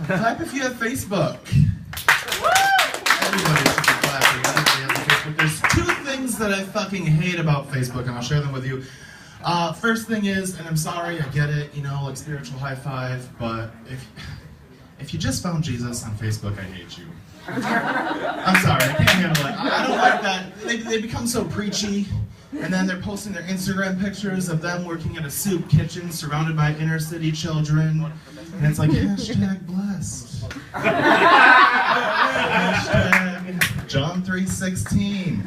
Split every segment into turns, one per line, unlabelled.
Clap if you have Facebook. Everybody should be clapping. Everybody has Facebook. There's two things that I fucking hate about Facebook, and I'll share them with you. First thing is, and I'm sorry, I get it, you know, like spiritual high five, but if you just found Jesus on Facebook, I hate you. I'm sorry, I can't handle it. I don't like that. They become so preachy, and then they're posting their Instagram pictures of them working in a soup kitchen surrounded by inner city children, and it's like, hashtag blessed. Hashtag John 3:16.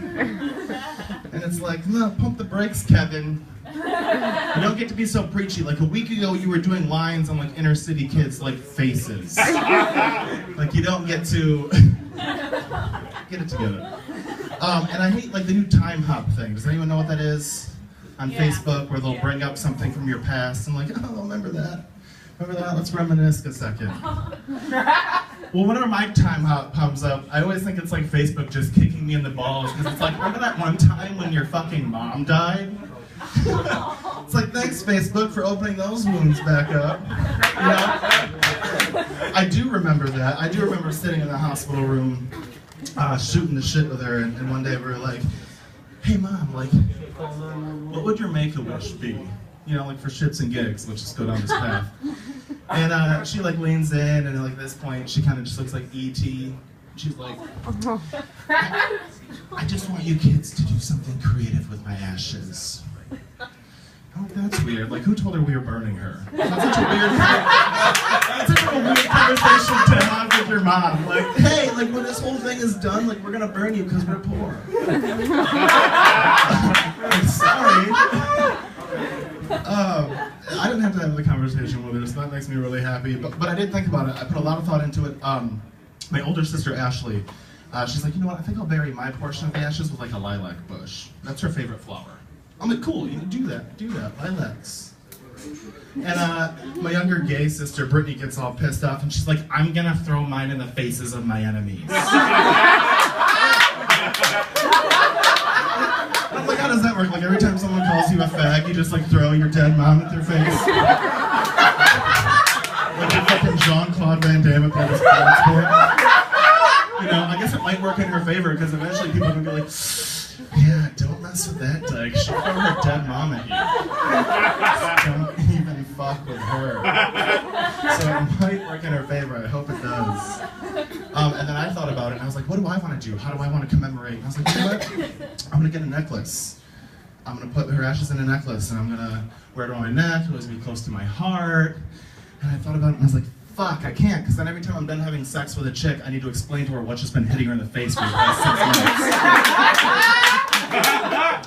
And it's like, no, pump the brakes, Kevin. You don't get to be so preachy. Like a week ago, you were doing lines on like inner city kids' like faces. Like you don't get to get it together. And I hate like the new time hop thing. Does anyone know what that is? On Facebook, where they'll bring up something from your past and like, oh, remember that? Remember that? Let's reminisce a second. Well, whenever my time hop comes up, I always think it's like Facebook just kicking me in the balls because it's like, remember that one time when your fucking mom died? It's like, thanks Facebook for opening those wounds back up. You know? I do remember that. I do remember sitting in the hospital room shooting the shit with her, and one day we were like, hey mom, like, what would your make-a-wish be? You know, like for shits and gigs, let's just go down this path. And she like leans in, and like at this point, she kind of just looks like E.T. She's like, I just want you kids to do something creative with my ashes. Oh, that's weird. Like, who told her we were burning her? That's such a weird conversation to have with your mom. Like, hey, like when this whole thing is done, like we're gonna burn you because we're poor. Like, sorry. I didn't have to have the conversation with her, so that makes me really happy. But I did think about it. I put a lot of thought into it. My older sister, Ashley, she's like, you know what, I think I'll bury my portion of the ashes with like a lilac bush. That's her favorite flower. I'm like, cool, you can do that, lilacs. And my younger gay sister, Brittany, gets all pissed off and she's like, I'm gonna throw mine in the faces of my enemies. I'm like, how does that work? Like every time someone calls you a fag, you just like throw your dead mom at their face? Like a fucking Jean-Claude Van Damme at that sport. You know, I guess it might work in her favor because eventually people are gonna be like, yeah, don't mess with that dyke. She'll throw her dead mom at you. Don't even fuck with her. So it might work in her favor. I hope it does. And then I thought about it, and I was like, what do I want to do? How do I want to commemorate? And I was like, you know what? I'm going to get a necklace. I'm going to put her ashes in a necklace, and I'm going to wear it around my neck. It was going to be close to my heart. And I thought about it, and I was like, fuck, I can't, because then every time I'm done having sex with a chick, I need to explain to her what's just been hitting her in the face for the past 6 minutes.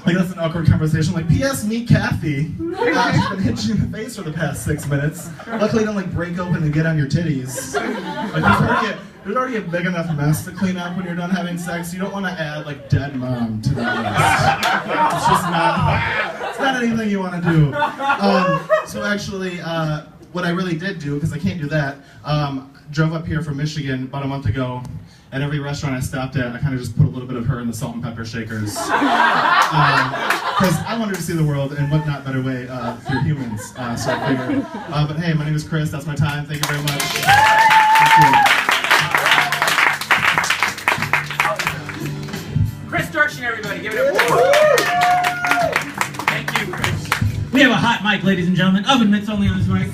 Like, that's an awkward conversation. Like, P.S. me, Kathy. She's been hitting you in the face for the past 6 minutes. Luckily, don't, like, break open and get on your titties. Like, there's already a big enough mess to clean up when you're done having sex. You don't want to add, like, dead mom to that list. It's just not, it's not anything you want to do. So actually, what I really did do, because I can't do that, drove up here from Michigan about a month ago. At every restaurant I stopped at, I kind of just put a little bit of her in the salt and pepper shakers. Because I wanted to see the world, and what not better way through humans, so I figured. But hey, my name is Chris, that's my time, thank you very much.
Chris Dorchin, everybody, give it up. Thank you, Chris.
We have a hot mic, ladies and gentlemen. Oven mitts only on this mic.